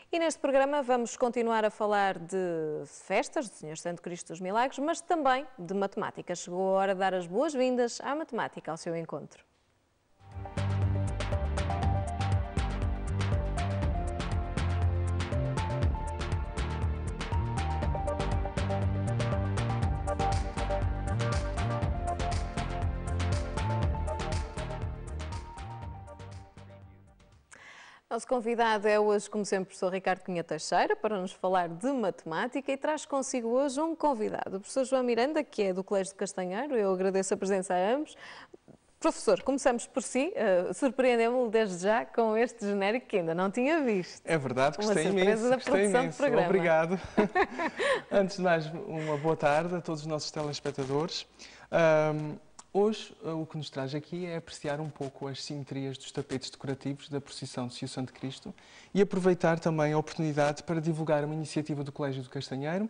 E neste programa vamos continuar a falar de festas do Senhor Santo Cristo dos Milagres, mas também de matemática. Chegou a hora de dar as boas-vindas à matemática ao seu encontro. Nosso convidado é hoje, como sempre, o professor Ricardo Cunha Teixeira, para nos falar de matemática e traz consigo hoje um convidado, o professor João Miranda, que é do Colégio de Castanheiro. Eu agradeço a presença a ambos. Professor, começamos por si, surpreendemos-lo desde já com este genérico que ainda não tinha visto. É verdade, gostei imenso, da produção do programa. Obrigado. Antes de mais, uma boa tarde a todos os nossos telespectadores. Hoje, o que nos traz aqui é apreciar um pouco as simetrias dos tapetes decorativos da procissão do Senhor Santo Cristo e aproveitar também a oportunidade para divulgar uma iniciativa do Colégio do Castanheiro,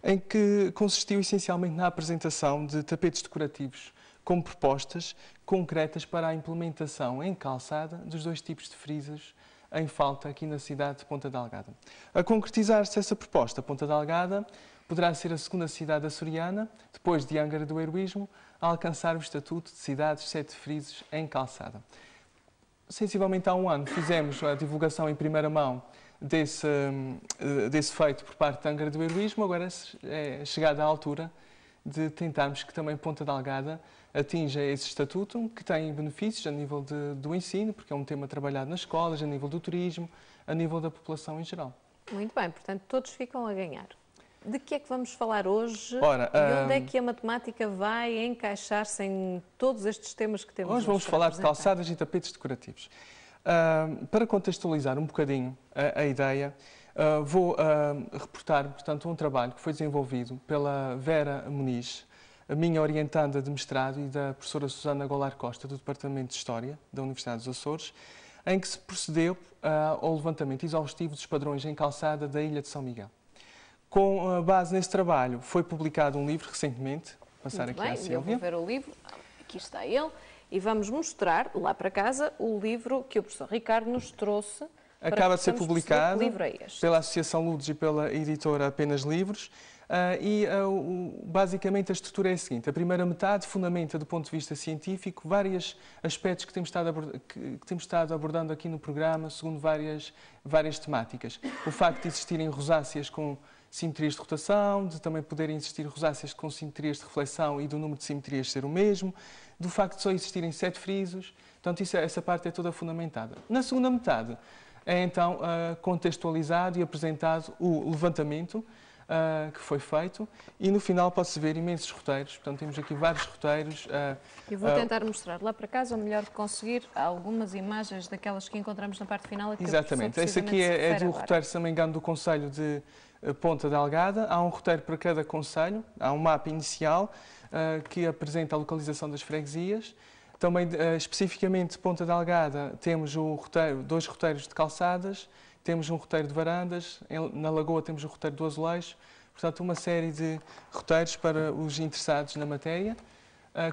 em que consistiu essencialmente na apresentação de tapetes decorativos como propostas concretas para a implementação em calçada dos dois tipos de frisos em falta aqui na cidade de Ponta Delgada. A concretizar-se essa proposta, Ponta Delgada poderá ser a segunda cidade açoriana, depois de Angra do Heroísmo, a alcançar o estatuto de cidades 7 frisos em calçada. Sensivelmente há um ano fizemos a divulgação em primeira mão desse feito por parte de Angra do Heroísmo. Agora é chegada a altura de tentarmos que também Ponta Delgada atinja esse estatuto, que tem benefícios a nível do ensino, porque é um tema trabalhado nas escolas, a nível do turismo, a nível da população em geral. Muito bem, portanto todos ficam a ganhar. De que é que vamos falar hoje e onde é que a matemática vai encaixar-se em todos estes temas que temos hoje? Hoje vamos falar de calçadas e tapetes decorativos. Para contextualizar um bocadinho a ideia, vou reportar, portanto, um trabalho que foi desenvolvido pela Vera Muniz, a minha orientanda de mestrado, e da professora Susana Golar Costa, do Departamento de História da Universidade dos Açores, em que se procedeu ao levantamento exaustivo dos padrões em calçada da Ilha de São Miguel. Com base nesse trabalho, foi publicado um livro recentemente. Passar aqui à Sílvia. Eu vou ver o livro, aqui está ele, e vamos mostrar lá para casa o livro que o professor Ricardo nos trouxe. Acaba de ser publicado pela Associação Ludes e pela editora Apenas Livros. Basicamente a estrutura é a seguinte: a primeira metade fundamenta do ponto de vista científico vários aspectos que temos estado abordando aqui no programa, segundo várias temáticas. O facto de existirem rosáceas com simetrias de rotação, de também poderem existir rosáceas com simetrias de reflexão e do número de simetrias ser o mesmo, do facto de só existirem 7 frisos. Portanto, essa parte é toda fundamentada. Na segunda metade é então contextualizado e apresentado o levantamento que foi feito, e no final pode-se ver imensos roteiros. Portanto, temos aqui vários roteiros. Eu vou tentar mostrar lá para casa, ou melhor, conseguir algumas imagens daquelas que encontramos na parte final. Exatamente. Esse aqui é do roteiro, se não me engano, do Concelho de Ponta Delgada. Há um roteiro para cada concelho, há um mapa inicial que apresenta a localização das freguesias. Também, especificamente de Ponta Delgada, temos dois roteiros de calçadas, temos um roteiro de varandas, na Lagoa temos um roteiro do azulejo. Portanto, uma série de roteiros para os interessados na matéria,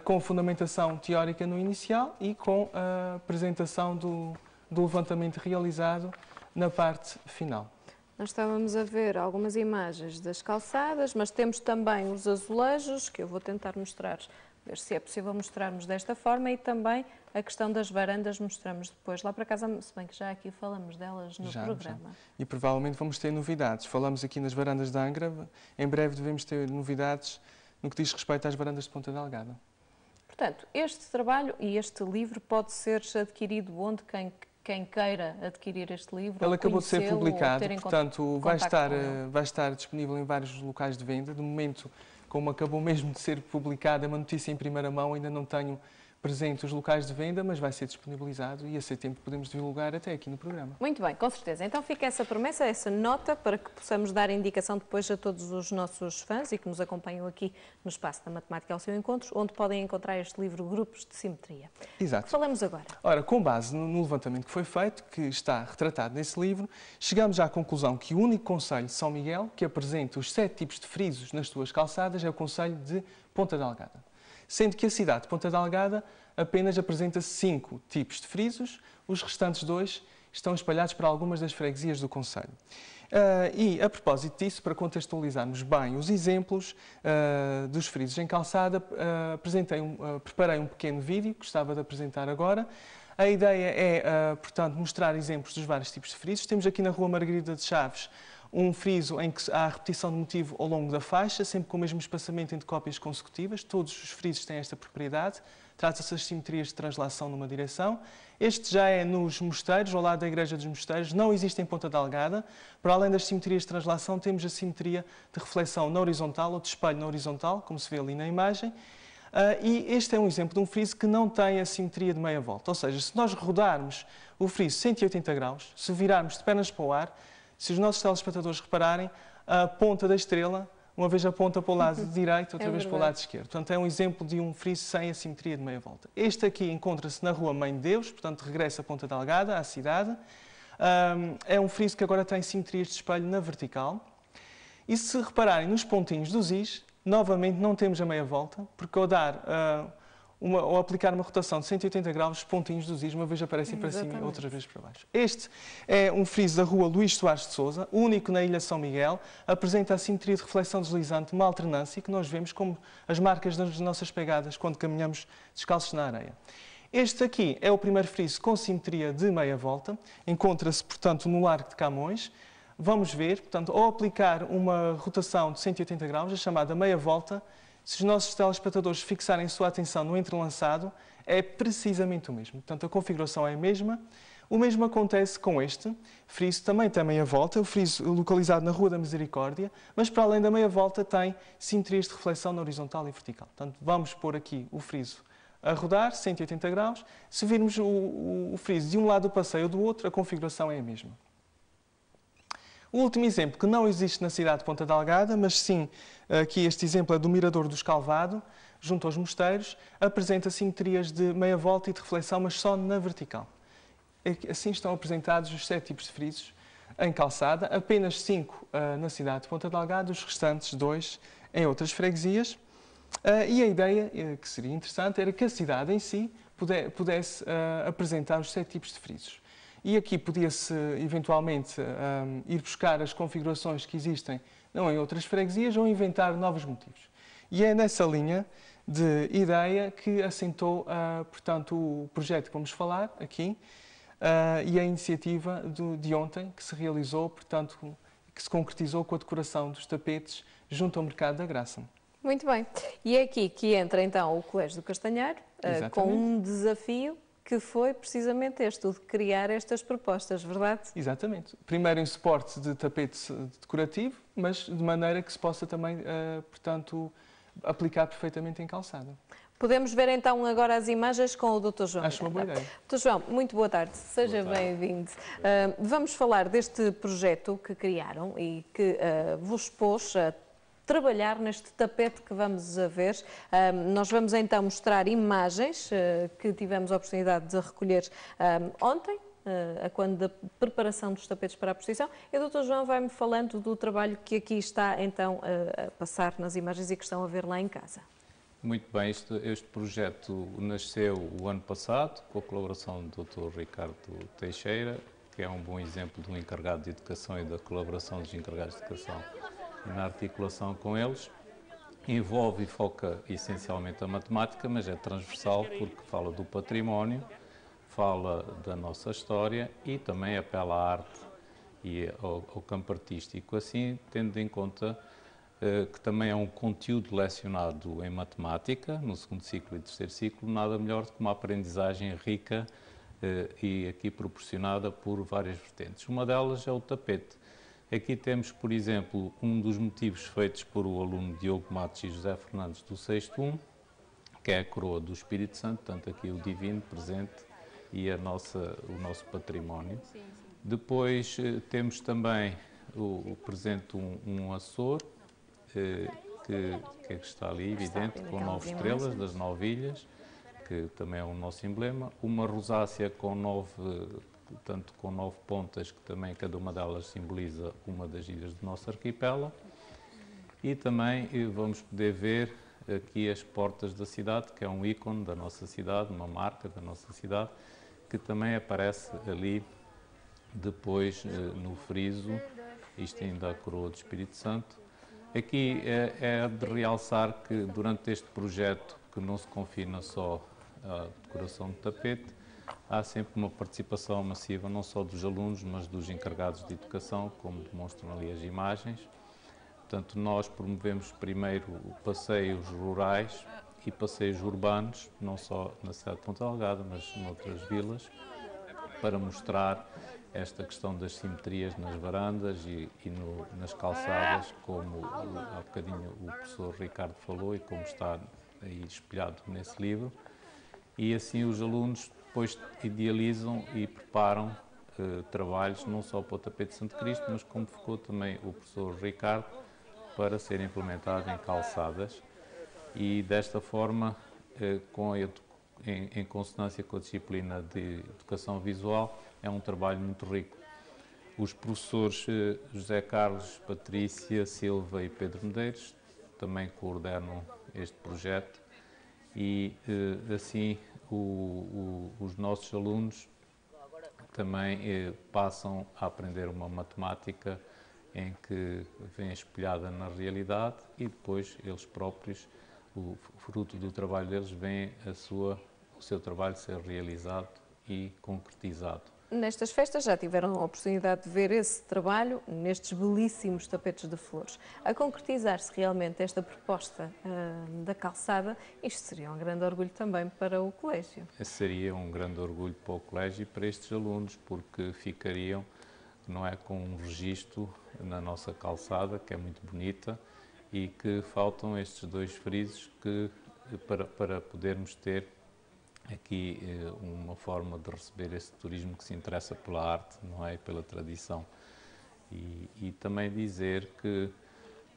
com fundamentação teórica no inicial e com a apresentação do levantamento realizado na parte final. Nós estávamos a ver algumas imagens das calçadas, mas temos também os azulejos, que eu vou tentar mostrar, ver se é possível mostrarmos desta forma, e também a questão das varandas mostramos depois lá para casa, se bem que já aqui falamos delas no programa. Já. E provavelmente vamos ter novidades. Falamos aqui nas varandas de Angra, em breve devemos ter novidades no que diz respeito às varandas de Ponta Delgada. Portanto, este trabalho e este livro pode ser adquirido onde quem queira adquirir este livro? Ele acabou de ser publicado, portanto vai estar disponível em vários locais de venda. De momento, como acabou mesmo de ser publicado, é uma notícia em primeira mão, ainda não tenho presente os locais de venda, mas vai ser disponibilizado e a ser tempo podemos divulgar até aqui no programa. Muito bem, com certeza. Então fica essa promessa, essa nota, para que possamos dar indicação depois a todos os nossos fãs e que nos acompanham aqui no Espaço da Matemática ao seu encontro, onde podem encontrar este livro Grupos de Simetria. Exato. Que falamos agora? Ora, com base no levantamento que foi feito, que está retratado nesse livro, chegamos à conclusão que o único concelho de São Miguel que apresenta os 7 tipos de frisos nas suas calçadas é o concelho de Ponta Delgada. Sendo que a cidade de Ponta Delgada apenas apresenta 5 tipos de frisos, os restantes 2 estão espalhados para algumas das freguesias do concelho. E, a propósito disso, para contextualizarmos bem os exemplos dos frisos em calçada, preparei um pequeno vídeo que gostava de apresentar agora. A ideia é, portanto, mostrar exemplos dos vários tipos de frisos. Temos aqui na Rua Margarida de Chaves um friso em que há repetição de motivo ao longo da faixa, sempre com o mesmo espaçamento entre cópias consecutivas. Todos os frisos têm esta propriedade. Trata-se das simetrias de translação numa direção. Este já é nos mosteiros, ao lado da Igreja dos Mosteiros. Não existe em Ponta Delgada. Para além das simetrias de translação, temos a simetria de reflexão na horizontal ou de espelho na horizontal, como se vê ali na imagem. E este é um exemplo de um friso que não tem a simetria de meia volta. Ou seja, se nós rodarmos o friso 180 graus, se virarmos de pernas para o ar, se os nossos telespectadores repararem, a ponta da estrela, uma vez aponta para o lado direito, outra vez para o lado esquerdo. Portanto, é um exemplo de um friso sem a simetria de meia volta. Este aqui encontra-se na Rua Mãe de Deus, portanto, regressa a Ponta Delgada, à cidade. É um friso que agora tem simetrias de espelho na vertical. E se repararem nos pontinhos dos is, novamente não temos a meia volta, porque ao aplicar uma rotação de 180 graus, os pontinhos dos is uma vez aparecem para cima e outras vezes para baixo. Este é um friso da Rua Luís Soares de Sousa, único na Ilha São Miguel, apresenta a simetria de reflexão deslizante, uma alternância que nós vemos como as marcas das nossas pegadas quando caminhamos descalços na areia. Este aqui é o primeiro friso com simetria de meia volta, encontra-se, portanto, no Largo de Camões. Vamos ver, portanto, ao aplicar uma rotação de 180 graus, a chamada meia volta, se os nossos telespectadores fixarem a sua atenção no entrelaçado, é precisamente o mesmo. Portanto, a configuração é a mesma. O mesmo acontece com este friso, também tem meia volta, o friso localizado na Rua da Misericórdia, mas para além da meia volta tem simetrias de reflexão na horizontal e vertical. Portanto, vamos pôr aqui o friso a rodar, 180 graus. Se virmos o friso de um lado do passeio ou do outro, a configuração é a mesma. O último exemplo, que não existe na cidade de Ponta Delgada, mas sim, aqui este exemplo é do Mirador do Escalvado, junto aos mosteiros, apresenta simetrias de meia volta e de reflexão, mas só na vertical. Assim estão apresentados os 7 tipos de frisos em calçada, apenas 5 na cidade de Ponta Delgada, os restantes 2 em outras freguesias. E a ideia, que seria interessante, era que a cidade em si pudesse apresentar os 7 tipos de frisos. E aqui podia-se, eventualmente, ir buscar as configurações que existem não em outras freguesias ou inventar novos motivos. E é nessa linha de ideia que assentou, portanto, o projeto que vamos falar aqui e a iniciativa de ontem, que se realizou, portanto, que se concretizou com a decoração dos tapetes junto ao Mercado da Graça. Muito bem. E é aqui que entra, então, o Colégio do Castanheiro, com um desafio que foi precisamente este, o de criar estas propostas, verdade? Exatamente. Primeiro em suporte de tapete decorativo, mas de maneira que se possa também, portanto, aplicar perfeitamente em calçada. Podemos ver então agora as imagens com o Dr. João. Acho uma boa ideia. Dr. João, muito boa tarde, seja bem-vindo. Vamos falar deste projeto que criaram e que vos pôs a trabalhar neste tapete que vamos a ver. Nós vamos então mostrar imagens que tivemos a oportunidade de recolher ontem, quando da preparação dos tapetes para a procissão, e o Dr. João vai-me falando do trabalho que aqui está então a passar nas imagens e que estão a ver lá em casa. Muito bem, este projeto nasceu o ano passado com a colaboração do Dr. Ricardo Teixeira, que é um bom exemplo de um encarregado de educação e da colaboração dos encarregados de educação e na articulação com eles. Envolve e foca essencialmente a matemática, mas é transversal porque fala do património, fala da nossa história e também apela à arte e ao campo artístico, assim tendo em conta que também é um conteúdo lecionado em matemática, no segundo ciclo e terceiro ciclo, nada melhor do que uma aprendizagem rica e aqui proporcionada por várias vertentes. Uma delas é o tapete. Aqui temos, por exemplo, um dos motivos feitos por o aluno Diogo Matos e José Fernandes do 6º, que é a coroa do Espírito Santo, portanto aqui o divino presente e o nosso património. Sim, sim. Depois temos também o presente um Açor, que está ali, evidente, com 9 estrelas das 9 ilhas, que também é o nosso emblema. Uma rosácea com 9 pontas, que também cada uma delas simboliza uma das ilhas do nosso arquipélago. E também vamos poder ver aqui as portas da cidade, que é um ícone da nossa cidade, uma marca da nossa cidade, que também aparece ali Depois, no friso, isto ainda a coroa do Espírito Santo. Aqui é de realçar que durante este projeto, que não se confina só à decoração de tapete, há sempre uma participação massiva, não só dos alunos, mas dos encarregados de educação, como demonstram ali as imagens. Portanto, nós promovemos primeiro passeios rurais e passeios urbanos, não só na cidade de Ponta Delgada, mas noutras vilas, para mostrar esta questão das simetrias nas varandas e nas calçadas, como há bocadinho o professor Ricardo falou e como está aí espelhado nesse livro. E assim os alunos depois idealizam e preparam trabalhos não só para o tapete de Santo Cristo, mas como ficou também o professor Ricardo, para ser implementado em calçadas. E desta forma, em consonância com a disciplina de educação visual, é um trabalho muito rico. Os professores José Carlos, Patrícia Silva e Pedro Medeiros também coordenam este projeto e assim os nossos alunos também passam a aprender uma matemática em que vem espelhada na realidade e depois eles próprios, o fruto do trabalho deles, vem o seu trabalho ser realizado e concretizado. Nestas festas já tiveram a oportunidade de ver esse trabalho nestes belíssimos tapetes de flores. A concretizar-se realmente esta proposta da calçada, isto seria um grande orgulho também para o colégio. Seria um grande orgulho para o colégio e para estes alunos, porque ficariam, não é, com um registro na nossa calçada, que é muito bonita, e que faltam estes dois frisos para podermos ter aqui uma forma de receber esse turismo que se interessa pela arte, não é, e pela tradição. E também dizer que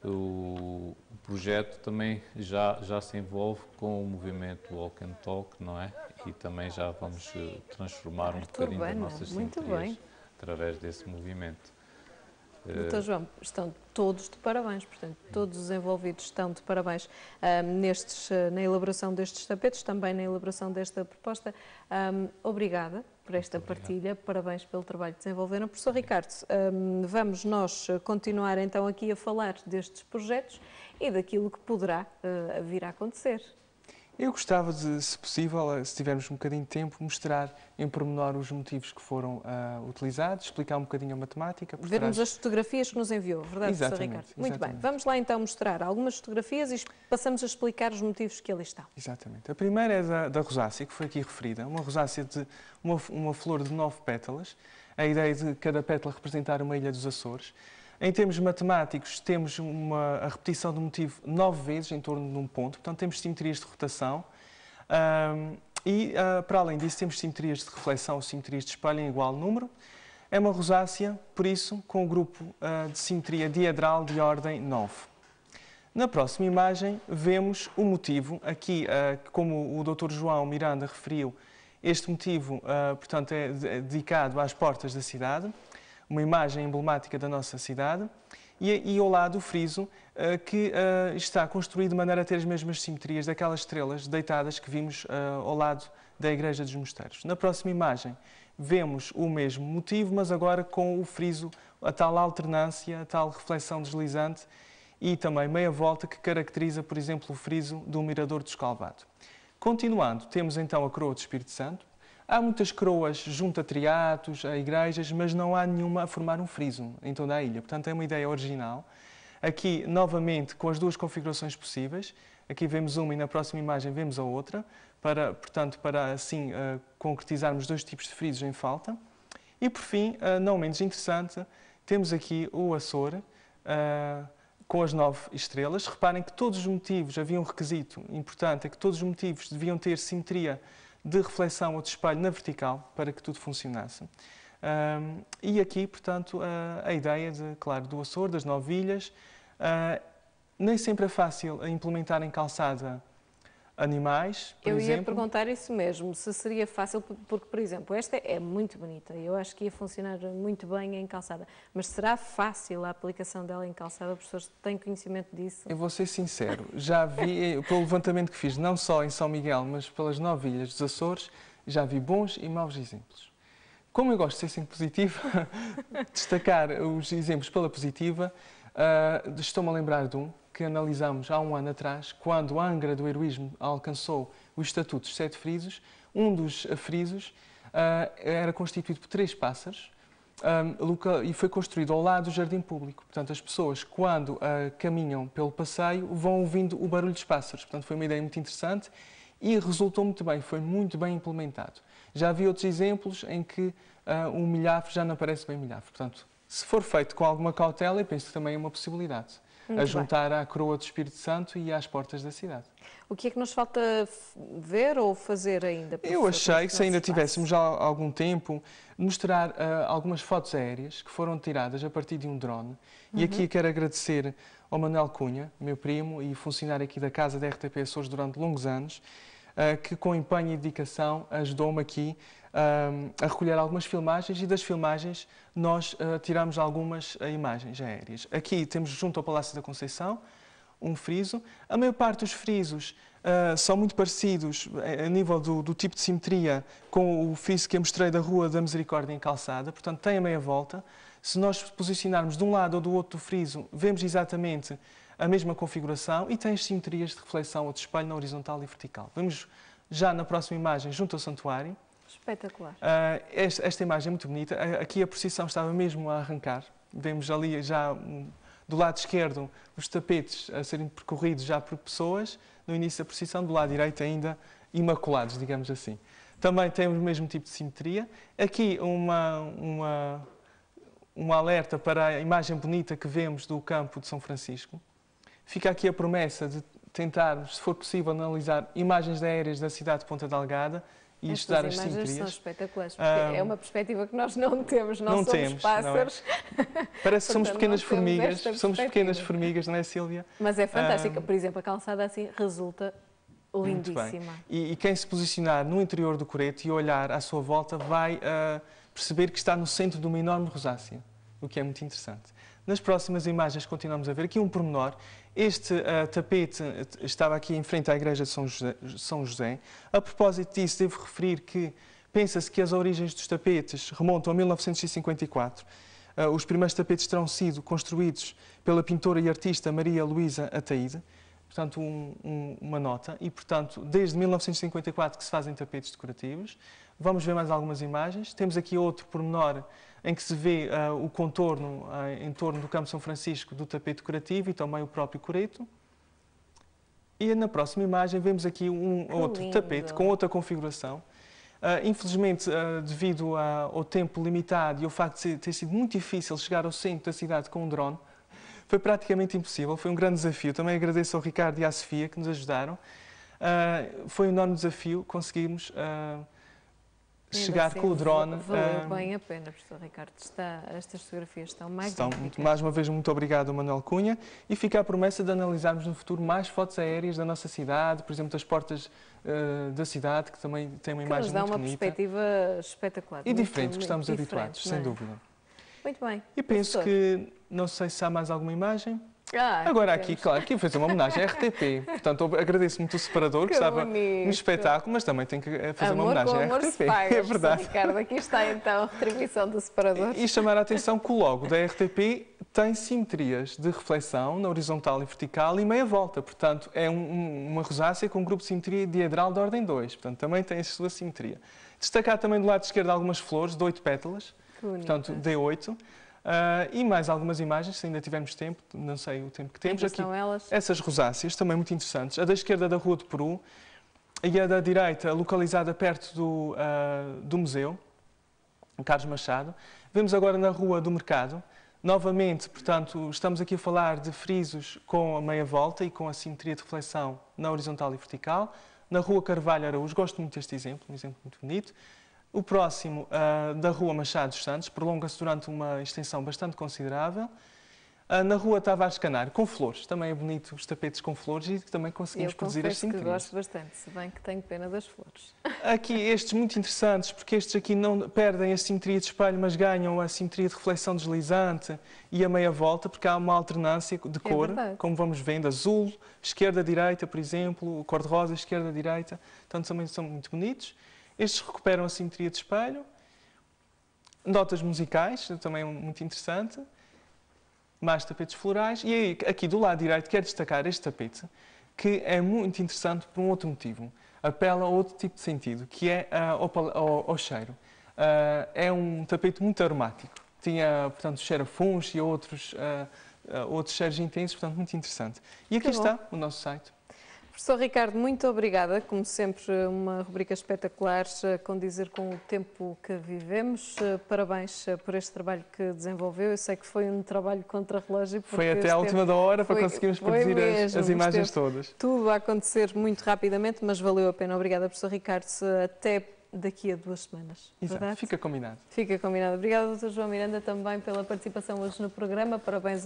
o projeto também já se envolve com o movimento Walk and Talk, não é? E também já vamos transformar um bocadinho das nossas simetrias através desse movimento. Doutor João, estão todos de parabéns, portanto, todos os envolvidos estão de parabéns na elaboração destes tapetes, também na elaboração desta proposta. Obrigada por esta partilha, parabéns pelo trabalho que desenvolveram. Professor Ricardo, vamos nós continuar então aqui a falar destes projetos e daquilo que poderá vir a acontecer. Eu gostava de, se possível, se tivermos um bocadinho de tempo, mostrar em pormenor os motivos que foram utilizados, explicar um bocadinho a matemática. Vermos as fotografias que nos enviou, verdade, professor Ricardo? Muito bem, vamos lá então mostrar algumas fotografias e passamos a explicar os motivos que ali estão. Exatamente. A primeira é da rosácea, que foi aqui referida. Uma rosácea de uma flor de 9 pétalas. A ideia de cada pétala representar uma ilha dos Açores. Em termos matemáticos, temos a repetição do motivo 9 vezes em torno de um ponto, portanto temos simetrias de rotação para além disso temos simetrias de reflexão ou simetrias de espelho em igual número. É uma rosácea, por isso, com o grupo de simetria diedral de ordem 9. Na próxima imagem vemos o motivo, aqui como o Dr. João Miranda referiu, este motivo portanto é dedicado às portas da cidade. Uma imagem emblemática da nossa cidade, e ao lado o friso que está construído de maneira a ter as mesmas simetrias daquelas estrelas deitadas que vimos ao lado da Igreja dos Mosteiros. Na próxima imagem vemos o mesmo motivo, mas agora com o friso, a tal alternância, a tal reflexão deslizante e também meia volta que caracteriza, por exemplo, o friso do Mirador do Escalvado. Continuando, temos então a coroa do Espírito Santo. Há muitas coroas junto a triatos, a igrejas, mas não há nenhuma a formar um friso em toda a ilha. Portanto, é uma ideia original. Aqui, novamente, com as duas configurações possíveis. Aqui vemos uma e na próxima imagem vemos a outra, para assim concretizarmos dois tipos de frisos em falta. E, por fim, não menos interessante, temos aqui o Açor, com as 9 estrelas. Reparem que todos os motivos, havia um requisito importante, é que todos os motivos deviam ter simetria de reflexão ou de espelho na vertical, para que tudo funcionasse. E aqui, portanto, a ideia, do Açor, das 9 ilhas. Nem sempre é fácil implementar em calçada animais, por exemplo. Eu ia perguntar isso mesmo, se seria fácil, porque, por exemplo, esta é muito bonita e eu acho que ia funcionar muito bem em calçada, mas será fácil a aplicação dela em calçada? Os professores têm conhecimento disso? Eu vou ser sincero, já vi, pelo levantamento que fiz, não só em São Miguel, mas pelas 9 ilhas dos Açores, já vi bons e maus exemplos. Como eu gosto de ser sempre positivo, destacar os exemplos pela positiva, estou-me a lembrar de um que analisámos há um ano atrás, quando a Angra do Heroísmo alcançou o Estatuto dos 7 frisos. Um dos frisos era constituído por 3 pássaros e foi construído ao lado do jardim público. Portanto, as pessoas, quando caminham pelo passeio, vão ouvindo o barulho dos pássaros. Portanto, foi uma ideia muito interessante e resultou muito bem, foi muito bem implementado. Já vi outros exemplos em que um milhafre já não parece bem milhafre. Portanto, se for feito com alguma cautela, eu penso que também é uma possibilidade. A juntar à coroa do Espírito Santo e às portas da cidade. O que é que nos falta ver ou fazer ainda? Eu achei que, se ainda tivéssemos já algum tempo, mostrar algumas fotos aéreas que foram tiradas a partir de um drone. E aqui quero agradecer ao Manuel Cunha, meu primo e funcionário aqui da Casa da RTP Açores durante longos anos, que com empenho e dedicação ajudou-me aqui a recolher algumas filmagens, e das filmagens nós tiramos algumas imagens aéreas. Aqui temos, junto ao Palácio da Conceição, um friso. A maior parte dos frisos são muito parecidos a nível do tipo de simetria com o friso que eu mostrei da Rua da Misericórdia em Calçada, portanto tem a meia volta. Se nós posicionarmos de um lado ou do outro do friso, vemos exatamente a mesma configuração e tem as simetrias de reflexão ou de espelho na horizontal e vertical. Vemos já na próxima imagem junto ao santuário. Espetacular. Esta imagem é muito bonita. Aqui a procissão estava mesmo a arrancar. Vemos ali já do lado esquerdo os tapetes a serem percorridos já por pessoas. No início da procissão, do lado direito ainda imaculados, digamos assim. Também tem o mesmo tipo de simetria. Aqui um alerta para a imagem bonita que vemos do campo de São Francisco. Fica aqui a promessa de tentarmos, se for possível, analisar imagens aéreas da cidade de Ponta Delgada e estudar as simetrias. Estas imagens são espetaculares, porque é uma perspectiva que nós não temos, não somos pássaros. Não é? Parece que somos pequenas formigas, não é, Sílvia? Mas é fantástica. Por exemplo, a calçada assim resulta lindíssima. E quem se posicionar no interior do coreto e olhar à sua volta vai perceber que está no centro de uma enorme rosácea, o que é muito interessante. Nas próximas imagens continuamos a ver aqui um pormenor. Este tapete estava aqui em frente à igreja de São José. A propósito disso, devo referir que pensa-se que as origens dos tapetes remontam a 1954. Os primeiros tapetes terão sido construídos pela pintora e artista Maria Luísa Ataíde. Portanto, uma nota. E, portanto, desde 1954 que se fazem tapetes decorativos. Vamos ver mais algumas imagens. Temos aqui outro pormenor em que se vê o contorno em torno do Campo São Francisco do tapete decorativo e também o próprio coreto. E na próxima imagem vemos aqui outro tapete com outra configuração. Infelizmente, devido ao tempo limitado e ao facto de ter sido muito difícil chegar ao centro da cidade com um drone, foi praticamente impossível, foi um grande desafio. Também agradeço ao Ricardo e à Sofia que nos ajudaram. Foi um enorme desafio conseguirmos chegar assim, com o drone. Valeu bem a pena, professor Ricardo. Estas fotografias estão magníficas. Mais uma vez, muito obrigado ao Manuel Cunha. E fica a promessa de analisarmos no futuro mais fotos aéreas da nossa cidade, por exemplo, das portas da cidade, que também tem uma imagem muito bonita. Nos dá uma perspectiva espetacular. E diferente, que estamos habituados, sem dúvida. Muito bem. E penso que, não sei se há mais alguma imagem. Ah, agora aqui, claro, aqui fazer uma homenagem à RTP. Portanto, agradeço muito o separador, que estava no espetáculo, mas também tenho que fazer uma homenagem à RTP. É verdade. Ricardo, aqui está então a retribuição do separador. E chamar a atenção que o logo da RTP tem simetrias de reflexão na horizontal e vertical e meia volta. Portanto, é uma rosácea com um grupo de simetria diedral da ordem 2. Portanto, também tem a sua simetria. Destacar também do lado esquerdo algumas flores de 8 pétalas, portanto, D8. E mais algumas imagens, se ainda tivermos tempo, não sei o tempo que temos aqui. Essas rosáceas, também muito interessantes. A da esquerda da Rua do Peru e a da direita, localizada perto do museu, Carlos Machado. Vemos agora na Rua do Mercado. Novamente, portanto, estamos aqui a falar de frisos com a meia volta e com a simetria de reflexão na horizontal e vertical. Na Rua Carvalho Araújo, gosto muito deste exemplo, um exemplo muito bonito. O próximo, da Rua Machado dos Santos, prolonga-se durante uma extensão bastante considerável. Na Rua Tavares Canário, com flores. Também é bonito os tapetes com flores e também conseguimos produzir as simetrias. Eu gosto bastante, se bem que tenho pena das flores. Aqui estes muito interessantes, porque estes aqui não perdem a simetria de espelho, mas ganham a simetria de reflexão deslizante e a meia volta, porque há uma alternância de cor, como vamos vendo, azul, esquerda-direita, por exemplo, cor-de-rosa, esquerda-direita. Portanto, também são muito bonitos. Estes recuperam a simetria de espelho. Notas musicais, também muito interessante. Mais tapetes florais. E aí, aqui do lado direito, quero destacar este tapete, que é muito interessante por um outro motivo. Apela a outro tipo de sentido, que é ao cheiro. É um tapete muito aromático. Tinha, portanto, cheiro a fungos e outros cheiros intensos, portanto, muito interessante. E aqui está o nosso site. Professor Ricardo, muito obrigada. Como sempre, uma rubrica espetacular, condizer com o tempo que vivemos. Parabéns por este trabalho que desenvolveu. Eu sei que foi um trabalho contra-relógio. Foi até à última da hora para conseguirmos produzir as imagens todas. Tudo a acontecer muito rapidamente, mas valeu a pena. Obrigada, professor Ricardo. Até daqui a 2 semanas. Exato. Verdade? Fica combinado. Fica combinado. Obrigada, Dr. João Miranda, também pela participação hoje no programa. Parabéns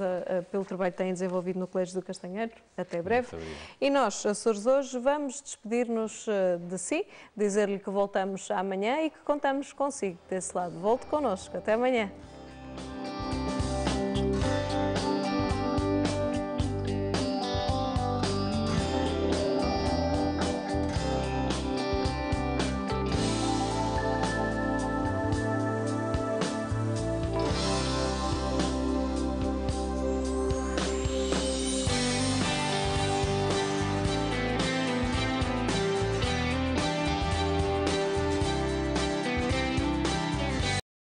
pelo trabalho que têm desenvolvido no Colégio do Castanheiro. Até breve. E nós, Açores Hoje, vamos despedir-nos de si, dizer-lhe que voltamos amanhã e que contamos consigo desse lado. Volte connosco. Até amanhã.